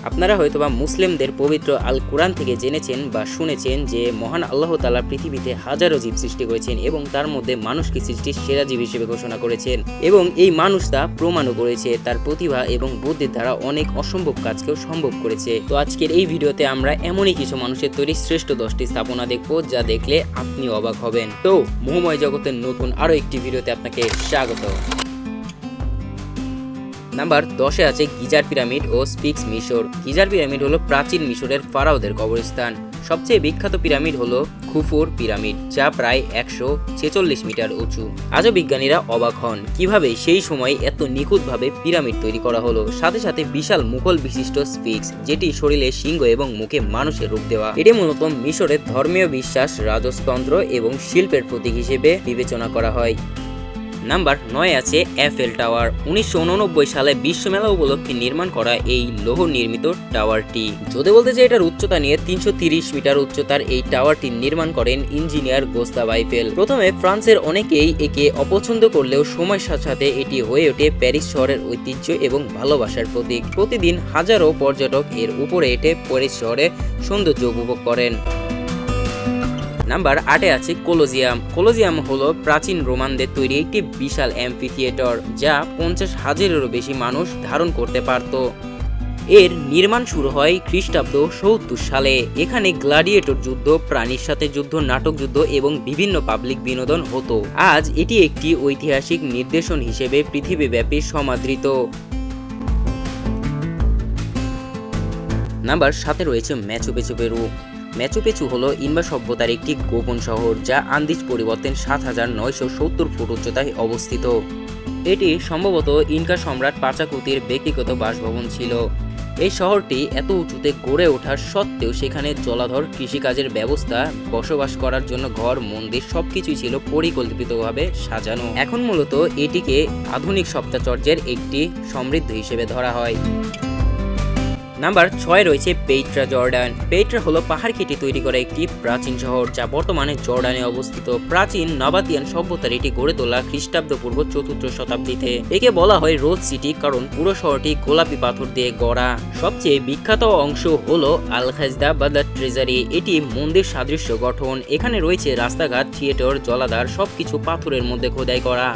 আপনারা হয়তোবা মুসলিমদের পবিত্র আল কোরআন থেকে জেনেছেন বা শুনেছেন যে মহান আল্লাহ তাআলা পৃথিবীতে হাজারো জীব সৃষ্টি করেছেন এবং তার মধ্যে মানুষকে সৃষ্টির সেরা জীব হিসেবে ঘোষণা করেছেন এবং এই মানুষ তা প্রমাণও করেছে, তার প্রতিভা এবং বুদ্ধির দ্বারা অনেক অসম্ভব কাজকেও সম্ভব করেছে। তো আজকের এই ভিডিওতে আমরা এমনই কিছু মানুষের তৈরি শ্রেষ্ঠ 10টি স্থাপনা দেখবো যা দেখলে আপনি অবাক হবেন। তো মোহময় জগতের নতুন আরো একটি ভিডিওতে আপনাকে স্বাগত। নাম্বার 10-এ আছে গিজার পিরামিড ও স্ফিংক্স মিশর। গিজার পিরামিড হলো প্রাচীন মিশরের ফারাওদের কবরস্থান। সবচেয়ে বিখ্যাত পিরামিড হলো খুফুর পিরামিড, যা প্রায় 146 মিটার উঁচু। আজও বিজ্ঞানীরা অবাক হন কিভাবে সেই সময় এত নিখুঁতভাবে পিরামিড তৈরি করা হলো। সাথে সাথে বিশাল মুঘল বিশিষ্ট স্ফিংক্স, যেটি শরীরে সিংহ এবং মুখে মানুষের রূপ দেওয়া। এটি মূলত মিশরের ধর্মীয় বিশ্বাস, রাজতন্ত্র এবং শিল্পের প্রতীক হিসেবে বিবেচনা করা হয়। নাম্বার 9-এ আছে এফেল টাওয়ার। 1989 সালে বিশ্বমেলা উপলক্ষে নির্মাণ করা এই লৌহ নির্মিত টাওয়ারটি, যদি বলতে যে এটার উচ্চতা নিয়ে 330 মিটার উচ্চতার এই টাওয়ারটি নির্মাণ করেন ইঞ্জিনিয়ার গুস্তাভ আইফেল। প্রথমে ফ্রান্সের অনেকেই একে অপছন্দ করলেও সময়ের সাথে সাথে এটি হয়ে ওঠে প্যারিস শহরের ঐতিহ্য এবং ভালোবাসার প্রতীক। প্রতিদিন হাজারো পর্যটক এর উপরে এটে প্যারিস শহরে সৌন্দর্য উপভোগ করেন। নাম্বার 8-এ আছে কলোজিয়াম। কলোজিয়াম হলো প্রাচীন রোমানদের তৈরি একটি বিশাল অ্যাম্ফিথিয়েটার, যা 50,000-এরও বেশি মানুষ ধারণ করতে পারত। এর নির্মাণ শুরু হয় খ্রিস্টাব্দ 70 সালে। এখানে গ্ল্যাডিয়েটর যুদ্ধ, প্রাণীর সাথে যুদ্ধ, নাটক যুদ্ধ এবং বিভিন্ন পাবলিক বিনোদন হতো। আজ এটি একটি ঐতিহাসিক নিদর্শন হিসেবে পৃথিবীব্যাপী সমাদৃত। নাম্বার 7-এ রয়েছে ম্যাচু পিচু পেরু। ম্যাচু পিচু হলো ইনকা সভ্যতার একটি গোপন শহর, যা আন্দিজ পরিবর্তন 7970 ফুট উচ্চতায় অবস্থিত। এটি সম্ভবত ইনকা সম্রাট পাচাকুতির ব্যক্তিগত বাসভবন ছিল। এই শহরটি এত উঁচুতে গড়ে ওঠার সত্ত্বেও সেখানে জলাধর, কৃষিকাজের ব্যবস্থা, বসবাস করার জন্য ঘর, মন্দির সবকিছুই ছিল পরিকল্পিতভাবে সাজানো। এখন মূলত এটিকে আধুনিক সপ্তাচার্যের একটি সমৃদ্ধ হিসেবে ধরা হয়। নাম্বার 6-এ রয়েছে পেট্রা, জর্ডান। পেট্রা হলো পাহাড় কেটে তৈরি করা একটি প্রাচীন শহর, যা বর্তমানে জর্ডানে অবস্থিত। প্রাচীন নাবাতিয়ান সভ্যতার এটি গড়ে তোলা খ্রিস্টাব্দ পূর্ব 4th শতাব্দীতে। একে বলা হয় রোজ সিটি, কারণ পুরো শহরটি গোলাপি পাথর দিয়ে গড়া। সবচেয়ে বিখ্যাত অংশ হলো আল খাজদা বা দ্য ট্রেজারি। এটি মন্দির সাদৃশ্য গঠন। এখানে রয়েছে রাস্তাঘাট, থিয়েটার, জলাধার, সবকিছু পাথরের মধ্যে খোদাই করা।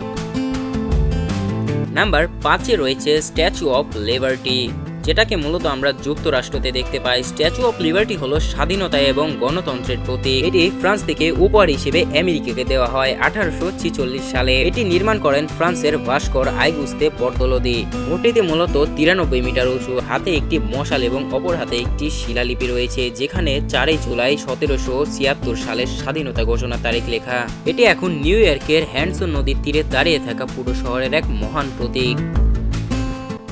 নাম্বার 5-এ রয়েছে স্ট্যাচু অফ লিবার্টি, যেটাকে মূলত আমরা যুক্তরাষ্ট্রতে দেখতে পাই। স্ট্যাচু অফ লিবার্টি হলো স্বাধীনতা এবং গণতন্ত্রের প্রতীক। এটি ফ্রান্স থেকে উপহার হিসেবে আমেরিকাকে দেওয়া হয় 1846 সালে। এটি নির্মাণ করেন ফ্রান্সের ভাস্কর আইগুস্তে বর্তলোদি। মূর্তিটি মূলত 93 মিটার উঁচু। হাতে একটি মশাল এবং অপর হাতে একটি শিলালিপি রয়েছে, যেখানে 4 জুলাই 1776 সালের স্বাধীনতা ঘোষণা তারিখ লেখা। এটি এখন নিউ ইয়র্কের হ্যান্ডসন নদীর তীরে দাঁড়িয়ে থাকা পুরো শহরের এক মহান প্রতীক।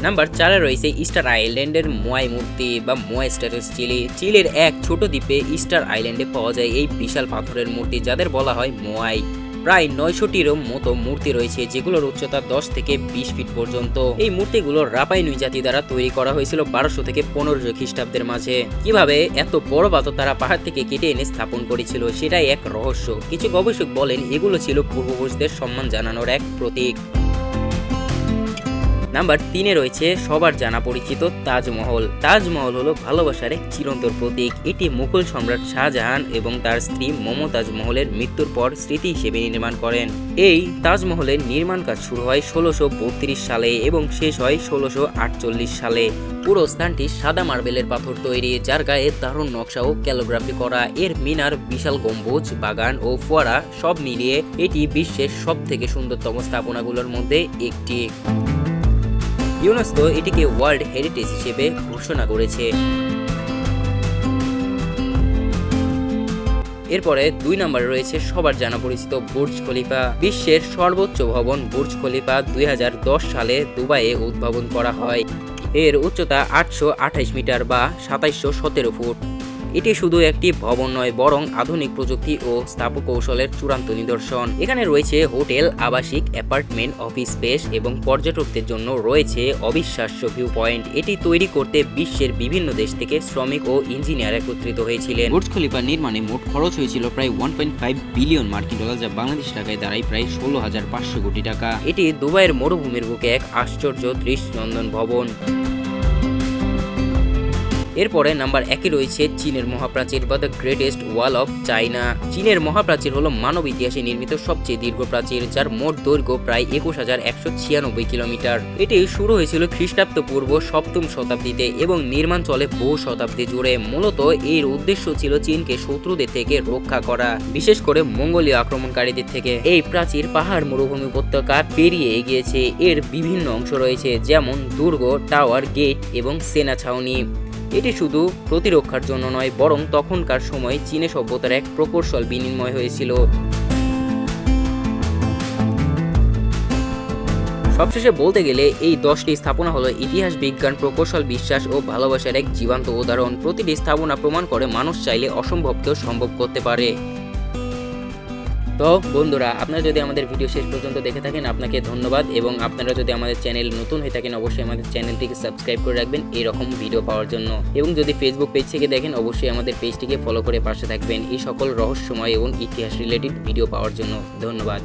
নাম্বার 4-এ রয়েছে ইস্টার আইল্যান্ডের মোয়াই মূর্তি বা মোয়াই স্ট্যাচুস। চিলির এক ছোট দ্বীপে ইস্টার আইল্যান্ডে পাওয়া যায় এই বিশাল পাথরের মূর্তি, যাদের বলা হয় মোয়াই। প্রায় 900-টিরও মতো মূর্তি রয়েছে, যেগুলোর উচ্চতা 10 থেকে 20 ফিট পর্যন্ত। এই মূর্তিগুলো রাপাই নুই জাতি দ্বারা তৈরি করা হয়েছিল 1200 থেকে 1500 খ্রিস্টাব্দের মাঝে। কিভাবে এত বড় পাথর তারা পাহাড় থেকে কেটে এনে স্থাপন করেছিল সেটাই এক রহস্য। কিছু গবেষক বলেন এগুলো ছিল পূর্বপুরুষদের সম্মান জানানোর এক প্রতীক। নাম্বার 3-এ রয়েছে সবার জানা পরিচিত তাজমহল। তাজমহল হলো ভালোবাসার এক চিরন্তন প্রতীক। এটি মুঘল সম্রাট শাহজাহান এবং তার স্ত্রী মমতাজ মহলের মৃত্যুর পর স্মৃতি হিসেবে নির্মাণ করেন। এই তাজমহলের নির্মাণ কাজ শুরু হয় 1632 সালে এবং শেষ হয় 1648 সালে। পুরো স্থানটি সাদা মার্বেলের পাথর তৈরি, যার গায়ে দারুণ নকশা ও ক্যালিগ্রাফি করা। এর মিনার, বিশাল গম্বুজ, বাগান ও ফোয়ারা সব মিলিয়ে এটি বিশ্বের সবথেকে সুন্দরতম স্থাপনাগুলোর মধ্যে একটি। ইউনেস্কো এটিকে ওয়ার্ল্ড হেরিটেজ হিসেবে ঘোষণা করেছে। এরপরে 2 নম্বরে রয়েছে সবার জানা পরিচিত বুর্জ খলিফা। বিশ্বের সর্বোচ্চ ভবন বুর্জ খলিফা 2010 সালে দুবাইয়ে উদ্ভাবন করা হয়। এর উচ্চতা 828 মিটার বা 2717 ফুট। এটি শুধু একটি ভবন নয়, বরং আধুনিক প্রযুক্তি ও স্থাপত্য কৌশলের চূড়ান্ত নিদর্শন। এখানে রয়েছে হোটেল, আবাসিক, অ্যাপার্টমেন্ট, অফিস স্পেস এবং পর্যটকদের জন্য রয়েছে অবিশ্বাস্য ভিউ পয়েন্ট। এটি তৈরি করতে বিশ্বের বিভিন্ন দেশ থেকে শ্রমিক ও ইঞ্জিনিয়ার একত্রিত হয়েছিলেন। বুর্জ খলিফা নির্মাণে মোট খরচ হয়েছিল প্রায় 1.5 বিলিয়ন মার্কিন ডলার, যা বাংলাদেশ টাকায় দাঁড়ায় প্রায় 16,500 কোটি টাকা। এটি দুবাইয়ের মরুভূমির বুকে এক আশ্চর্য দৃশ্যনন্দন ভবন। এরপরে নাম্বার 1-এ রয়েছে চীনের মহাপ্রাচীর বা the greatest wall of China. চীনের মহাপ্রাচীর হলো মানব ইতিহাসে নির্মিত সবচেয়ে দীর্ঘ প্রাচীর, যার মোট দৈর্ঘ্য প্রায় 21,196 কিলোমিটার। এটি শুরু হয়েছিল খ্রিস্টাব্দপূর্ব 7ম শতাব্দীতে এবং নির্মাণ চলে বহু শতাব্দী জুড়ে। মূলত এর উদ্দেশ্য ছিল চীনকে শত্রুদের থেকে রক্ষা করা, বিশেষ করে মঙ্গোলীয় আক্রমণকারীদের থেকে। এই প্রাচীর পাহাড়, মরুভূমি, উপত্যকা পেরিয়ে এগিয়েছে। এর বিভিন্ন অংশ রয়েছে, যেমন দুর্গ, টাওয়ার, গেট এবং সেনা ছাউনি। এটি শুধু প্রতিরক্ষার জন্য নয়, বরং তখনকার সময় চীনে সভ্যতার এক প্রকৌশল বিনিময় হয়েছিল। সবশেষে বলতে গেলে এই 10টি স্থাপনা হলো ইতিহাস, বিজ্ঞান, প্রকৌশল, বিশ্বাস ও ভালোবাসার এক জীবন্ত উদাহরণ। প্রতিটি স্থাপনা প্রমাণ করে মানুষ চাইলে অসম্ভবকেও সম্ভব করতে পারে। তো বন্ধুরা, আপনারা যদি আমাদের ভিডিও শেষ পর্যন্ত দেখে থাকেন আপনাকে ধন্যবাদ, এবং আপনারা যদি আমাদের চ্যানেল নতুন হয়ে থাকেন অবশ্যই আমাদের চ্যানেলটিকে সাবস্ক্রাইব করে রাখবেন এরকম ভিডিও পাওয়ার জন্য, এবং যদি ফেসবুক পেজ থেকে দেখেন অবশ্যই আমাদের পেজটিকে ফলো করে পাশে থাকবেন এই সকল রহস্যময় এবং ইতিহাস রিলেটেড ভিডিও পাওয়ার জন্য। ধন্যবাদ।